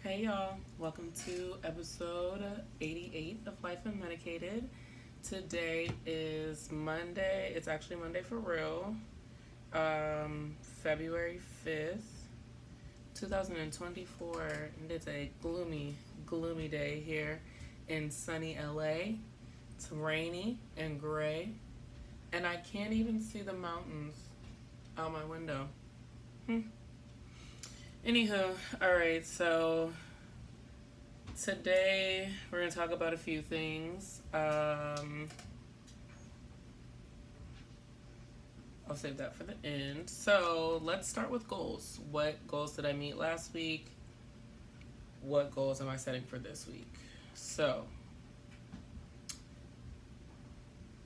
Hey y'all, welcome to episode 88 of Life Unmedicated. Today is Monday. It's actually Monday for real. February 5th, 2024. And it's a gloomy day here in sunny LA. It's rainy and gray. And I can't even see the mountains out my window. Anywho, alright, so today we're going to talk about a few things. I'll save that for the end. So let's start with goals. What goals did I meet last week? What goals am I setting for this week? So,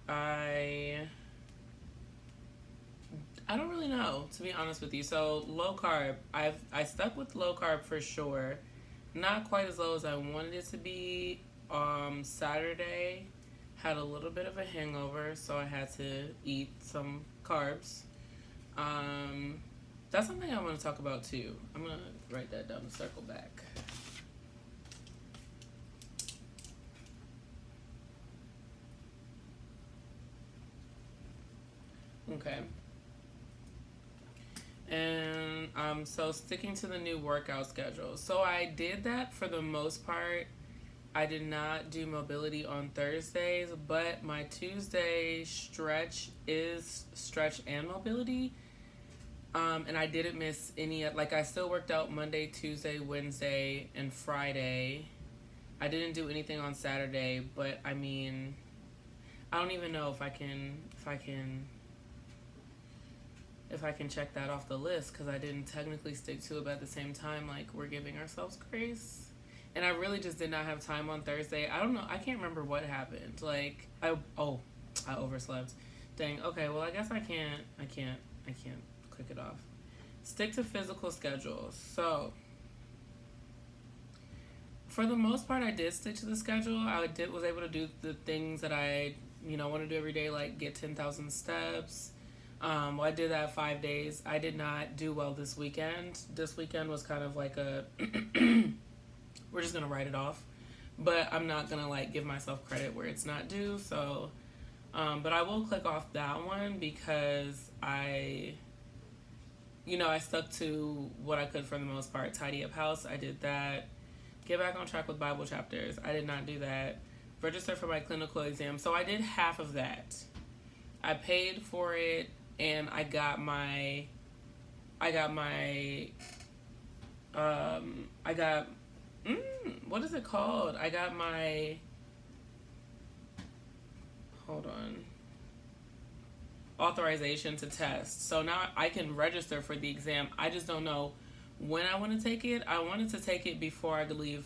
I don't really know, to be honest with you. So low carb, I stuck with low carb for sure. Not quite as low as I wanted it to be. Saturday had a little bit of a hangover, so I had to eat some carbs. That's something I want to talk about too. I'm gonna write that down and circle back. Okay. And so sticking to the new workout schedule. So I did that for the most part. I did not do mobility on Thursdays, but my Tuesday stretch is stretch and mobility. And I didn't miss any, like I still worked out Monday, Tuesday, Wednesday, and Friday. I didn't do anything on Saturday, but I mean, I don't even know if I can check that off the list, because I didn't technically stick to it, but at the same time, like, we're giving ourselves grace. And I really just did not have time on Thursday. I don't know. I can't remember what happened. Like, I overslept. Dang. Okay, well, I guess I can't click it off. Stick to physical schedules. So, for the most part, I did stick to the schedule. Was able to do the things that I, want to do every day, like get 10,000 steps. Well, I did that 5 days. I did not do well this weekend. This weekend was kind of like a, we're just going to write it off. But I'm not going to, like, give myself credit where it's not due. So, but I will click off that one because I stuck to what I could for the most part. Tidy up house, I did that. Get back on track with Bible chapters, I did not do that. Register for my clinical exam. So I did half of that. I paid for it. And I got what is it called? Hold on. Authorization to test. So now I can register for the exam. I just don't know when I want to take it. I wanted to take it before I could leave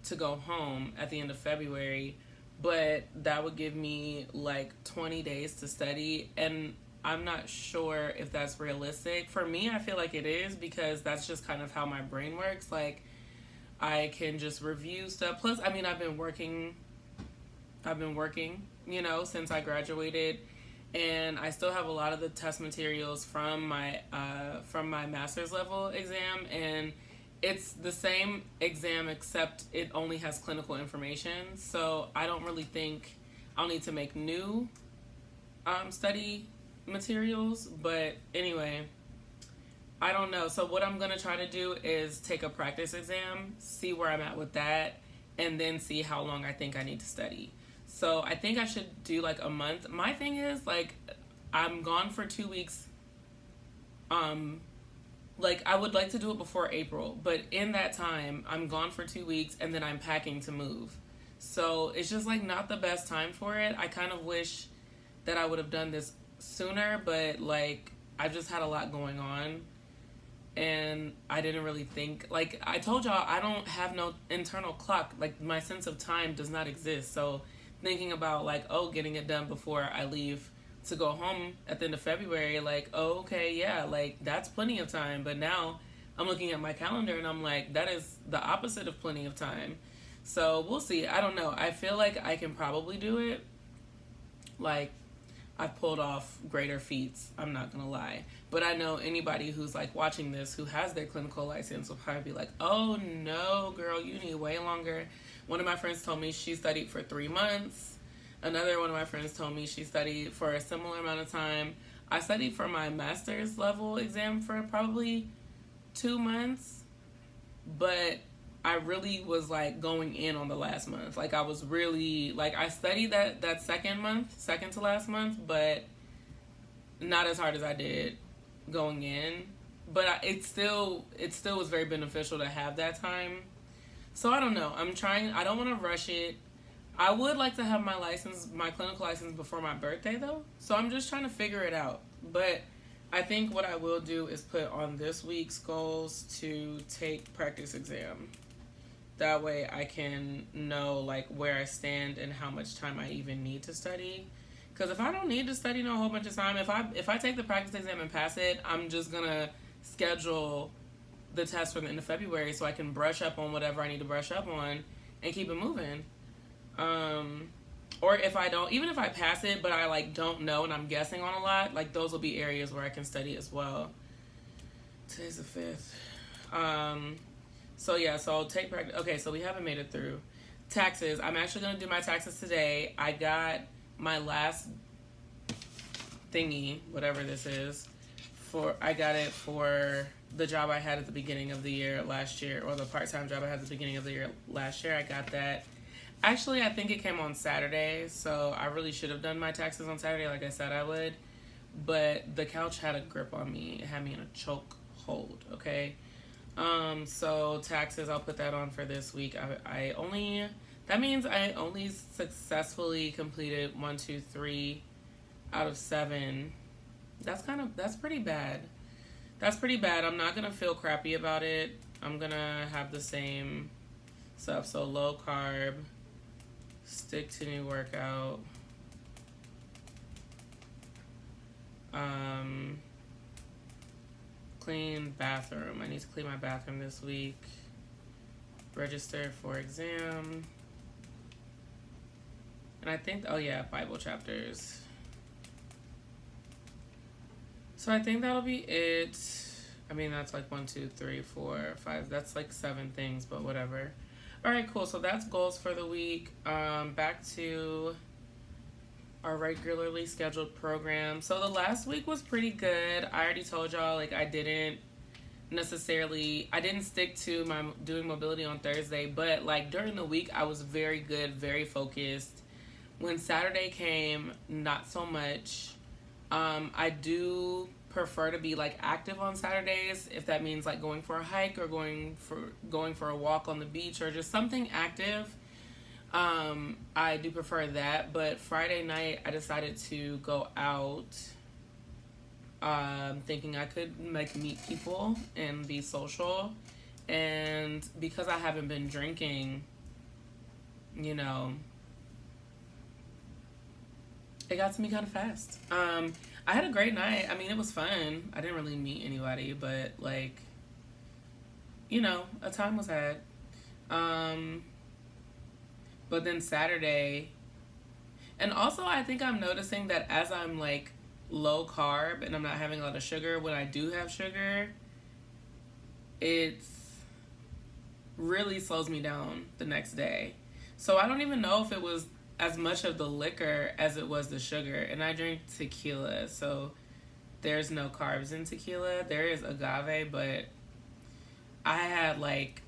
to go home at the end of February, but that would give me like 20 days to study, and I'm not sure if that's realistic. For me, I feel like it is, because that's just kind of how my brain works. Like, I can just review stuff. Plus, I mean, I've been working, since I graduated, and I still have a lot of the test materials from my master's level exam, and it's the same exam except it only has clinical information. So I don't really think I'll need to make new study materials, but anyway, I don't know. So what I'm gonna try to do is take a practice exam, see where I'm at with that, and then see how long I think I need to study. So I think I should do like a month. My thing is, like, I'm gone for 2 weeks. Like, I would like to do it before April, but in that time I'm gone for 2 weeks, and then I'm packing to move. So it's just like not the best time for it. I kind of wish that I would have done this sooner, but like, I've just had a lot going on, and I didn't really think, like I told y'all, I don't have no internal clock. Like, my sense of time does not exist. So thinking about, like, getting it done before I leave to go home at the end of February, like, okay, yeah, like, that's plenty of time. But now I'm looking at my calendar and I'm like, that is the opposite of plenty of time. So we'll see. I don't know. I feel like I can probably do it. Like, I've pulled off greater feats. I'm not gonna lie, but I know anybody who's like watching this who has their clinical license will probably be like, "Oh no, girl, you need way longer." One of my friends told me she studied for 3 months. Another one of my friends told me she studied for a similar amount of time. I studied for my master's level exam for probably 2 months, but I really was like going in on the last month. Like I was really like I studied that second month, second to last month, but not as hard as I did going in. But it still was very beneficial to have that time. So I don't know. I'm trying. I don't want to rush it. I would like to have my clinical license before my birthday though. So I'm just trying to figure it out. But I think what I will do is put on this week's goals to take practice exam. That way I can know like where I stand and how much time I even need to study. Because if I don't need to study no whole bunch of time, if I take the practice exam and pass it, I'm just gonna schedule the test for the end of February so I can brush up on whatever I need to brush up on and keep it moving. Or if I don't, even if I pass it but I like don't know and I'm guessing on a lot, like those will be areas where I can study as well. Today's the 5th. So yeah, so I'll take practice. Okay, so we haven't made it through taxes. I'm actually going to do my taxes today. I got my last thingy, whatever this is, I got it for the job I had at the beginning of the year last year, or the part-time job I had at the beginning of the year last year. I got that. Actually, I think it came on Saturday, so I really should have done my taxes on Saturday like I said I would. But the couch had a grip on me. It had me in a choke hold, okay? So taxes, I'll put that on for this week. That means I only successfully completed 1, 2, 3 out of 7. That's pretty bad. That's pretty bad. I'm not gonna feel crappy about it. I'm gonna have the same stuff. So low carb, stick to new workout. Clean bathroom. I need to clean my bathroom this week. Register for exam. And I think, oh yeah, Bible chapters. So I think that'll be it. I mean, that's like 1, 2, 3, 4, 5. That's like 7 things, but whatever. All right, cool. So that's goals for the week. Back to our regularly scheduled program. So the last week was pretty good. I already told y'all, like, I didn't stick to my doing mobility on Thursday, but like during the week I was very good, very focused. When Saturday came, not so much. I do prefer to be like active on Saturdays, if that means like going for a hike or going for a walk on the beach or just something active. I do prefer that, but Friday night I decided to go out, thinking I could like meet people and be social, and because I haven't been drinking, you know, it got to me kind of fast. I had a great night. I mean, it was fun. I didn't really meet anybody, but like, you know, a time was had. But then Saturday, and also I think I'm noticing that as I'm like low carb and I'm not having a lot of sugar, when I do have sugar, it's really slows me down the next day. So I don't even know if it was as much of the liquor as it was the sugar. And I drink tequila, so there's no carbs in tequila. There is agave, but I had like,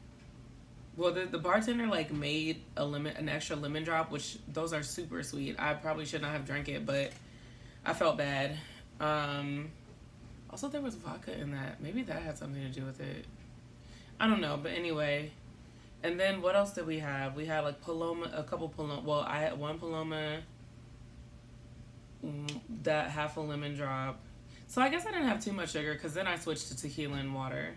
well, the bartender like made an extra lemon drop, which those are super sweet. I probably should not have drank it, but I felt bad. Also, there was vodka in that. Maybe that had something to do with it. I don't know, but anyway. And then what else did we have? We had like a couple Paloma. Well, I had one Paloma, that half a lemon drop. So I guess I didn't have too much sugar because then I switched to tequila and water.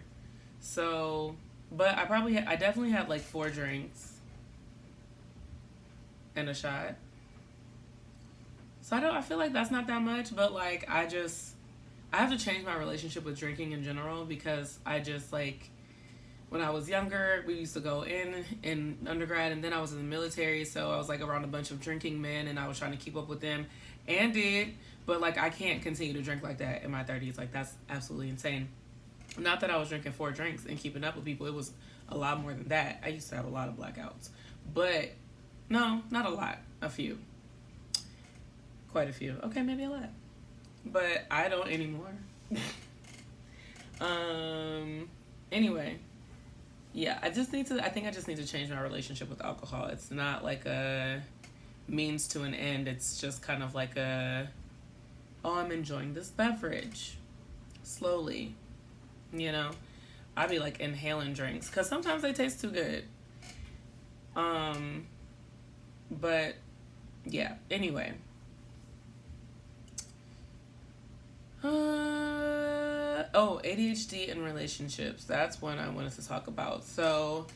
So, but I definitely had like 4 drinks and a shot. So I feel like that's not that much, but like I have to change my relationship with drinking in general, because I just like, when I was younger, we used to go in undergrad, and then I was in the military, so I was like around a bunch of drinking men, and I was trying to keep up with them, and did, But like, I can't continue to drink like that in my 30s. Like, that's absolutely insane. Not that I was drinking 4 drinks and keeping up with people. It was a lot more than that. I used to have a lot of blackouts. But no, not a lot. A few. Quite a few. Okay, maybe a lot. But I don't anymore. Anyway. Yeah, I think I just need to change my relationship with alcohol. It's not like a means to an end. It's just kind of like I'm enjoying this beverage. Slowly. You know? I'd be like inhaling drinks. Because sometimes they taste too good. But, yeah. Anyway. ADHD and relationships. That's one I wanted to talk about. So,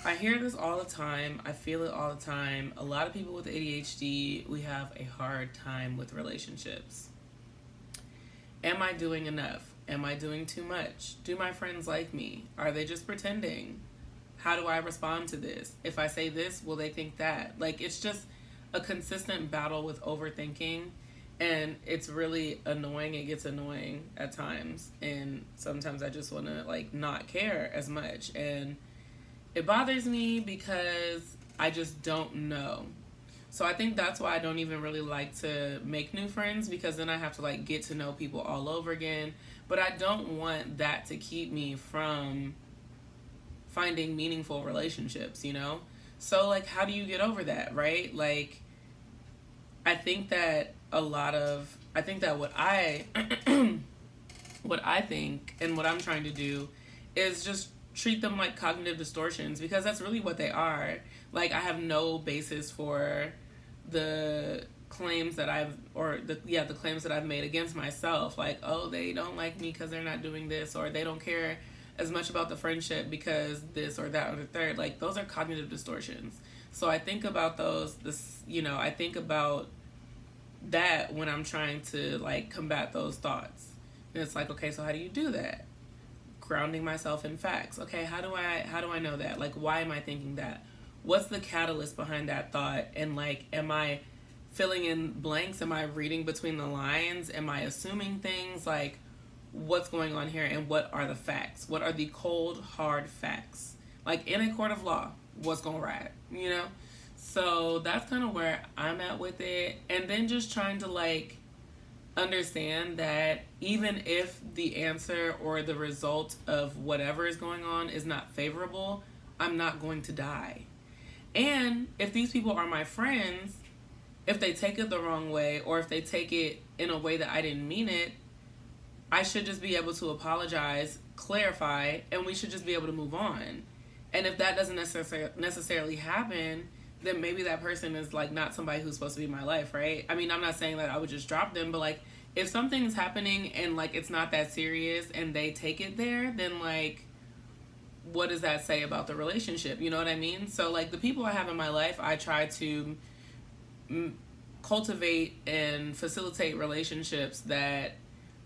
I hear this all the time. I feel it all the time. A lot of people with ADHD, we have a hard time with relationships. Am I doing enough? Am I doing too much? Do my friends like me? Are they just pretending? How do I respond to this? If I say this, will they think that? Like, it's just a consistent battle with overthinking. And it's really annoying. It gets annoying at times. And sometimes I just want to, like, not care as much. And it bothers me because I just don't know. So I think that's why I don't even really like to make new friends, because then I have to, like, get to know people all over again. But I don't want that to keep me from finding meaningful relationships, you know? So, like, how do you get over that, right? Like, I think that what I what I think and what I'm trying to do is just treat them like cognitive distortions, because that's really what they are. Like, I have no basis for the claims that the claims that I've made against myself. Like, oh, they don't like me because they're not doing this, or they don't care as much about the friendship because this or that or the third. Like, those are cognitive distortions. So I think about I think about that when I'm trying to, like, combat those thoughts. And it's like, okay, so how do you do that? Grounding myself in facts. Okay, how do I know that? Like, why am I thinking that? What's the catalyst behind that thought? And, like, am I filling in blanks? Am I reading between the lines? Am I assuming things? Like, what's going on here, and what are the facts? What are the cold, hard facts? Like, in a court of law, what's going to ride, you know? So that's kind of where I'm at with it. And then just trying to, like, understand that even if the answer or the result of whatever is going on is not favorable, I'm not going to die. And if these people are my friends, if they take it the wrong way, or if they take it in a way that I didn't mean it, I should just be able to apologize, clarify, and we should just be able to move on. And if that doesn't necessarily happen, then maybe that person is, like, not somebody who's supposed to be in my life, right? I mean, I'm not saying that I would just drop them, but, like, if something is happening and, like, it's not that serious and they take it there, then, like, what does that say about the relationship? You know what I mean? So, like, the people I have in my life, I try to cultivate and facilitate relationships that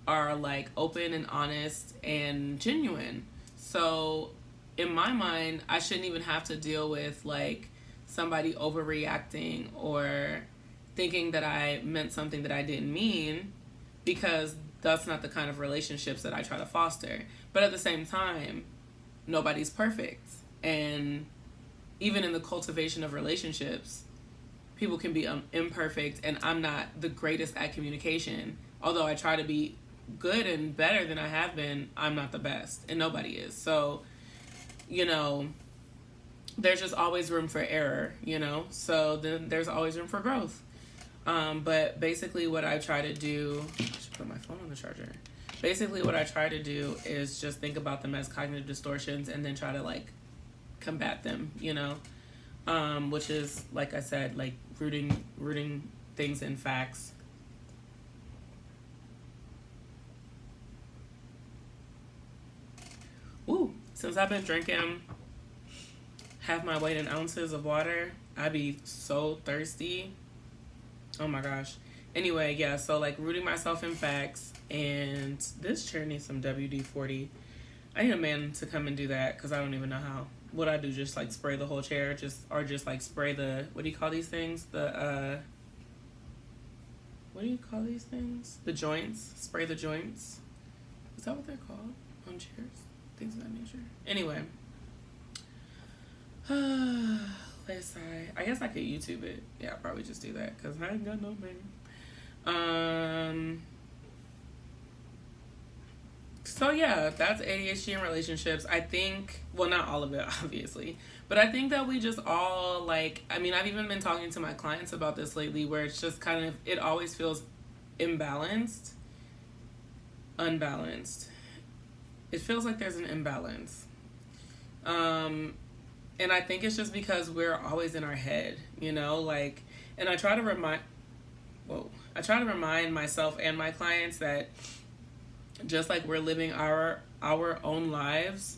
are, like, open and honest and genuine. So in my mind, I shouldn't even have to deal with, like, somebody overreacting or thinking that I meant something that I didn't mean, because that's not the kind of relationships that I try to foster. But at the same time, nobody's perfect. And even in the cultivation of relationships, people can be imperfect, and I'm not the greatest at communication. Although I try to be good and better than I have been, I'm not the best, and nobody is. So, you know, there's just always room for error, you know? So then there's always room for growth. But basically what I try to do, I should put my phone on the charger. Basically what I try to do is just think about them as cognitive distortions and then try to, like, combat them, you know? Which is, like I said, like, rooting things in facts. Ooh, since I've been drinking half my weight in ounces of water, I be so thirsty. Oh my gosh. Anyway, yeah, so, like, rooting myself in facts, and this chair needs some WD-40. I need a man to come and do that, because I don't even know how. What I do, just, like, spray the whole chair, just like, spray the, what do you call these things? The what do you call these things? The joints. Spray the joints. Is that what they're called? On chairs? Things of that nature. Anyway. Let's say. I guess I could YouTube it. Yeah, I'll probably just do that because I ain't got no money. So yeah, that's ADHD in relationships. I think, well, not all of it, obviously, but I think that we just all like, I mean, I've even been talking to my clients about this lately where it's just kind of, it always feels unbalanced. It feels like there's an imbalance. And I think it's just because we're always in our head, you know, like, and I try to remind myself and my clients that just like we're living our own lives,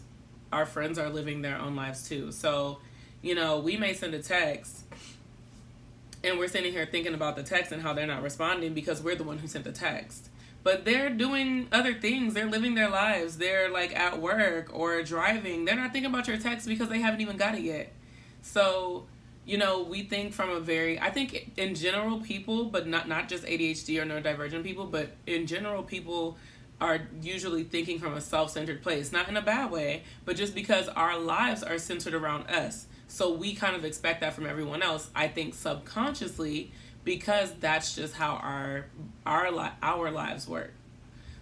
our friends are living their own lives too. So, you know, we may send a text and we're sitting here thinking about the text and how they're not responding because we're the one who sent the text. But they're doing other things. They're living their lives. They're like at work or driving. They're not thinking about your text because they haven't even got it yet. So, you know, we think from I think in general people, but not just ADHD or neurodivergent people, but in general people are usually thinking from a self-centered place, not in a bad way, but just because our lives are centered around us. So we kind of expect that from everyone else, I think subconsciously, because that's just how our lives work.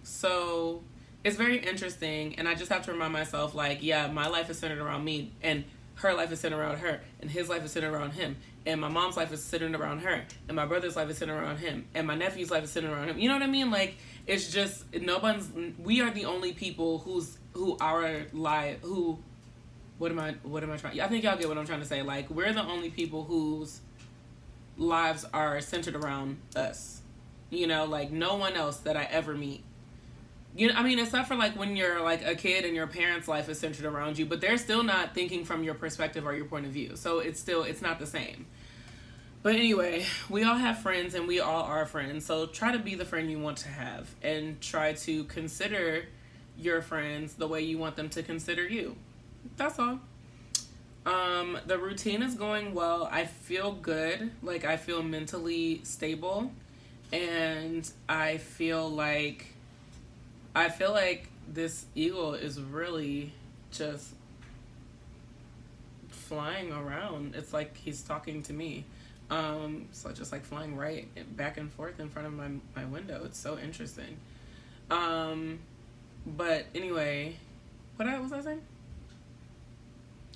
So it's very interesting, and I just have to remind myself, like, yeah, my life is centered around me, and her life is centered around her, and his life is centered around him, and my mom's life is centered around her, and my brother's life is centered around him, and my nephew's life is centered around him. You know what I mean? Like, it's just we are the only people what am I trying? I think y'all get what I'm trying to say. Like, we're the only people whose lives are centered around us. You know, like no one else that I ever meet. You know, I mean, except for like when you're like a kid and your parents' life is centered around you, but they're still not thinking from your perspective or your point of view. So it's not the same. But anyway, we all have friends and we all are friends. So try to be the friend you want to have and try to consider your friends the way you want them to consider you. That's all. The routine is going well. I feel good. Like, I feel mentally stable, and I feel like this eagle is really just flying around. It's like he's talking to me. So just like flying right back and forth in front of my window. It's so interesting. But anyway, what was I saying?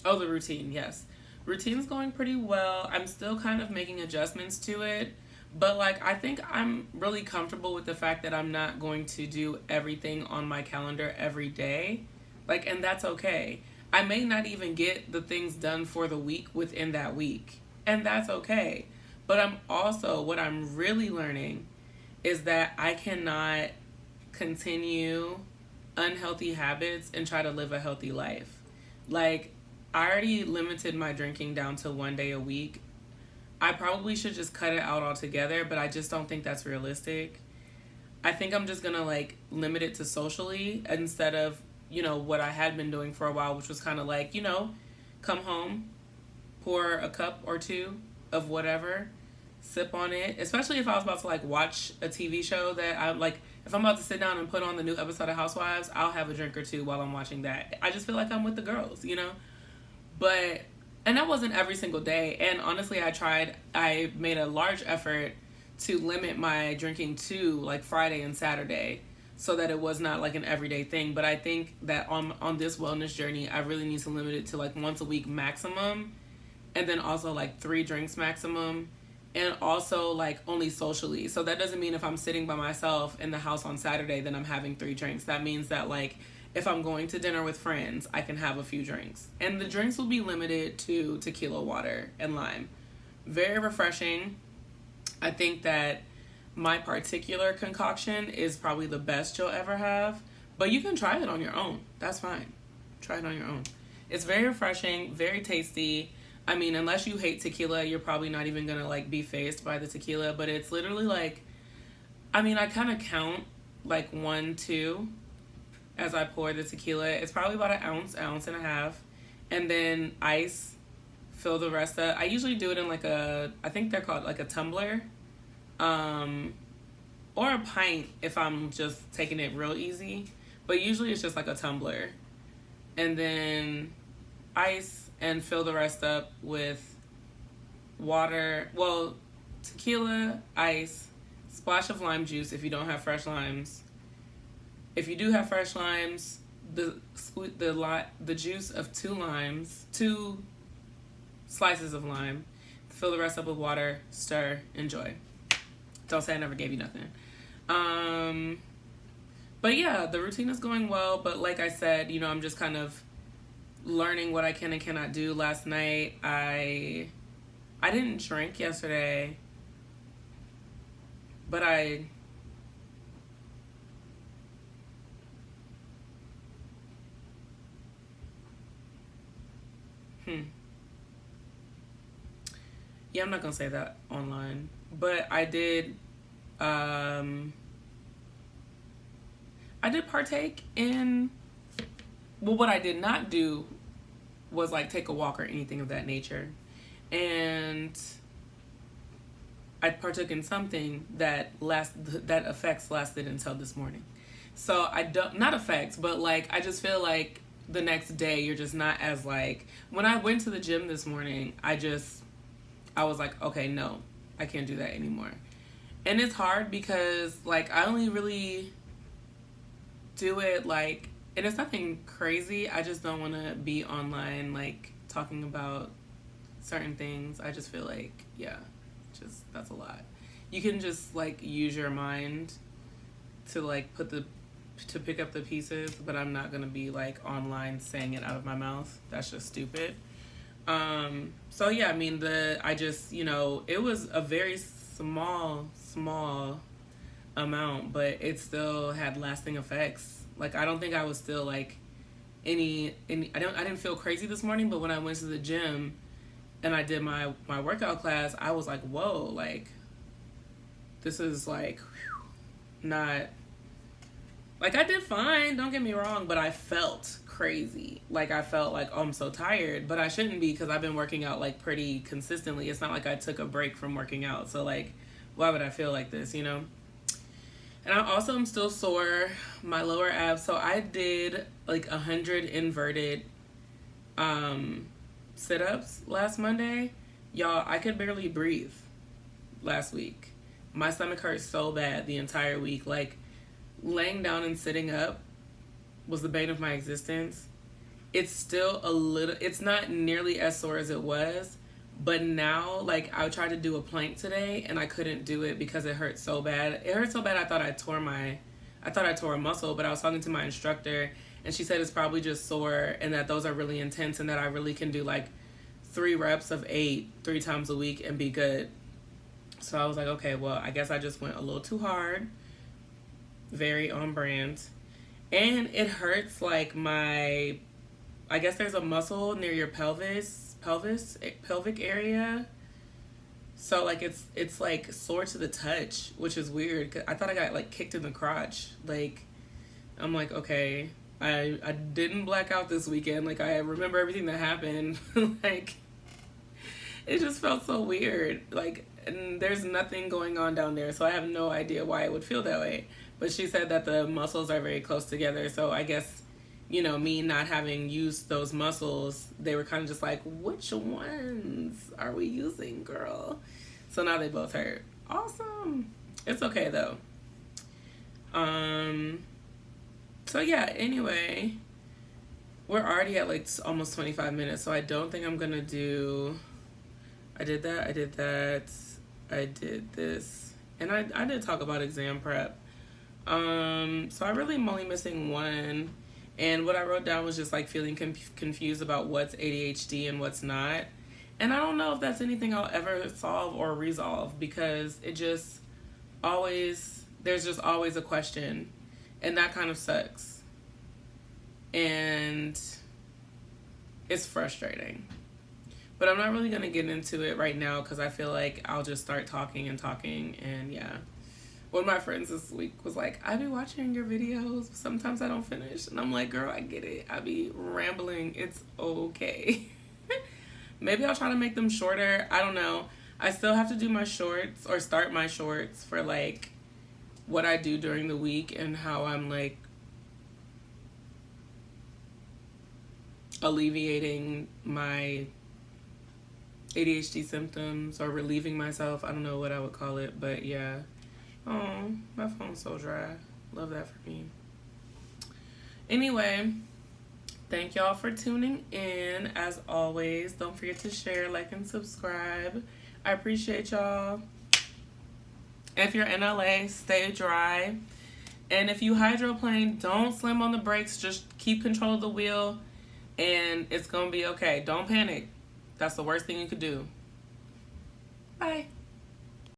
Oh, the routine, yes. Routine's going pretty well. I'm still kind of making adjustments to it. But, like, I think I'm really comfortable with the fact that I'm not going to do everything on my calendar every day. Like, and that's okay. I may not even get the things done for the week within that week. And that's okay. But what I'm really learning is that I cannot continue unhealthy habits and try to live a healthy life. Like, I already limited my drinking down to 1 day a week. I probably should just cut it out altogether, but I just don't think that's realistic. I think I'm just gonna like limit it to socially instead of, you know, what I had been doing for a while, which was kind of like, you know, come home, pour a cup or two of whatever, sip on it, especially if I was about to like watch a TV show that I like. If I'm about to sit down and put on the new episode of Housewives, I'll have a drink or two while I'm watching that. I just feel like I'm with the girls, you know? And that wasn't every single day. And honestly, I made a large effort to limit my drinking to like Friday and Saturday so that it was not like an everyday thing. But I think that on this wellness journey, I really need to limit it to like once a week maximum. And then also like 3 drinks maximum. And also like only socially. So that doesn't mean if I'm sitting by myself in the house on Saturday, then I'm having 3 drinks. That means that like if I'm going to dinner with friends, I can have a few drinks. And the drinks will be limited to tequila, water, and lime. Very refreshing. I think that my particular concoction is probably the best you'll ever have. But you can try it on your own. That's fine. Try it on your own. It's very refreshing, very tasty. I mean, unless you hate tequila, you're probably not even going to like be fazed by the tequila. But it's literally like, I mean, I kind of count like 1, 2 as I pour the tequila. It's probably about an ounce and a half. And then ice, fill the rest up. I usually do it in like I think they're called like a tumbler. or a pint if I'm just taking it real easy. But usually it's just like a tumbler. And then ice, and fill the rest up with water. Well, tequila, ice, splash of lime juice if you don't have fresh limes. If you do have fresh limes, the juice of 2 slices of lime. Fill the rest up with water, stir, enjoy. Don't say I never gave you nothing. But yeah, the routine is going well. But like I said, you know, I'm just kind of learning what I can and cannot do. Last night, I didn't drink yesterday, but yeah, I'm not gonna say that online, but I did partake in, well, what I did not do was like take a walk or anything of that nature. And I partook in something that effects lasted until this morning. So I don't, not effects, but like I just feel like the next day you're just not as like, when I went to the gym this morning, I was like, okay, no, I can't do that anymore. And it's hard because like I only really do it like, and it's nothing crazy. I just don't want to be online like talking about certain things. I just feel like, yeah, just that's a lot. You can just like use your mind to like to pick up the pieces, but I'm not gonna be like online saying it out of my mouth. That's just stupid. So yeah, I mean you know, it was a very small amount, but it still had lasting effects. Like I don't think I was still like I didn't feel crazy this morning, but when I went to the gym and I did my workout class, I was like, whoa, like this is like not like, I did fine, don't get me wrong, but I felt crazy. Like I felt like, oh, I'm so tired, but I shouldn't be because I've been working out like pretty consistently. It's not like I took a break from working out, so like why would I feel like this, you know? And I also am still sore, my lower abs. So I did like 100 inverted sit-ups last Monday. Y'all, I could barely breathe last week. My stomach hurt so bad the entire week. Like laying down and sitting up was the bane of my existence. It's still it's not nearly as sore as it was. But now, like, I tried to do a plank today, and I couldn't do it because it hurt so bad. It hurt so bad I thought I tore a muscle, but I was talking to my instructor, and she said it's probably just sore, and that those are really intense, and that I really can do, like, 3 reps of 8 3 times a week and be good. So I was like, okay, well, I guess I just went a little too hard. Very on brand. And it hurts, like, I guess there's a muscle near your pelvic area, so like it's like sore to the touch, which is weird. 'Cause I thought I got like kicked in the crotch. Like I'm like, okay, I didn't black out this weekend. Like I remember everything that happened. Like it just felt so weird. Like, and there's nothing going on down there, so I have no idea why it would feel that way. But she said that the muscles are very close together, so I guess, you know, me not having used those muscles, they were kind of just like, which ones are we using, girl? So now they both hurt. Awesome. It's okay, though. So yeah, anyway, we're already at like almost 25 minutes, so I don't think I'm gonna do, I did this, and I did talk about exam prep. So I really am only missing one. And what I wrote down was just like feeling confused about what's ADHD and what's not. And I don't know if that's anything I'll ever solve or resolve, because it just there's just always a question. And that kind of sucks. And it's frustrating. But I'm not really going to get into it right now because I feel like I'll just start talking. And yeah. One of my friends this week was like, I be watching your videos, but sometimes I don't finish. And I'm like, girl, I get it. I be rambling. It's okay. Maybe I'll try to make them shorter. I don't know. I still have to do my shorts or start my shorts for like what I do during the week and how I'm like alleviating my ADHD symptoms or relieving myself. I don't know what I would call it, but yeah. Oh, my phone's so dry. Love that for me. Anyway, thank y'all for tuning in. As always, don't forget to share, like, and subscribe. I appreciate y'all. If you're in LA, stay dry. And if you hydroplane, don't slam on the brakes. Just keep control of the wheel, and it's going to be okay. Don't panic. That's the worst thing you could do. Bye.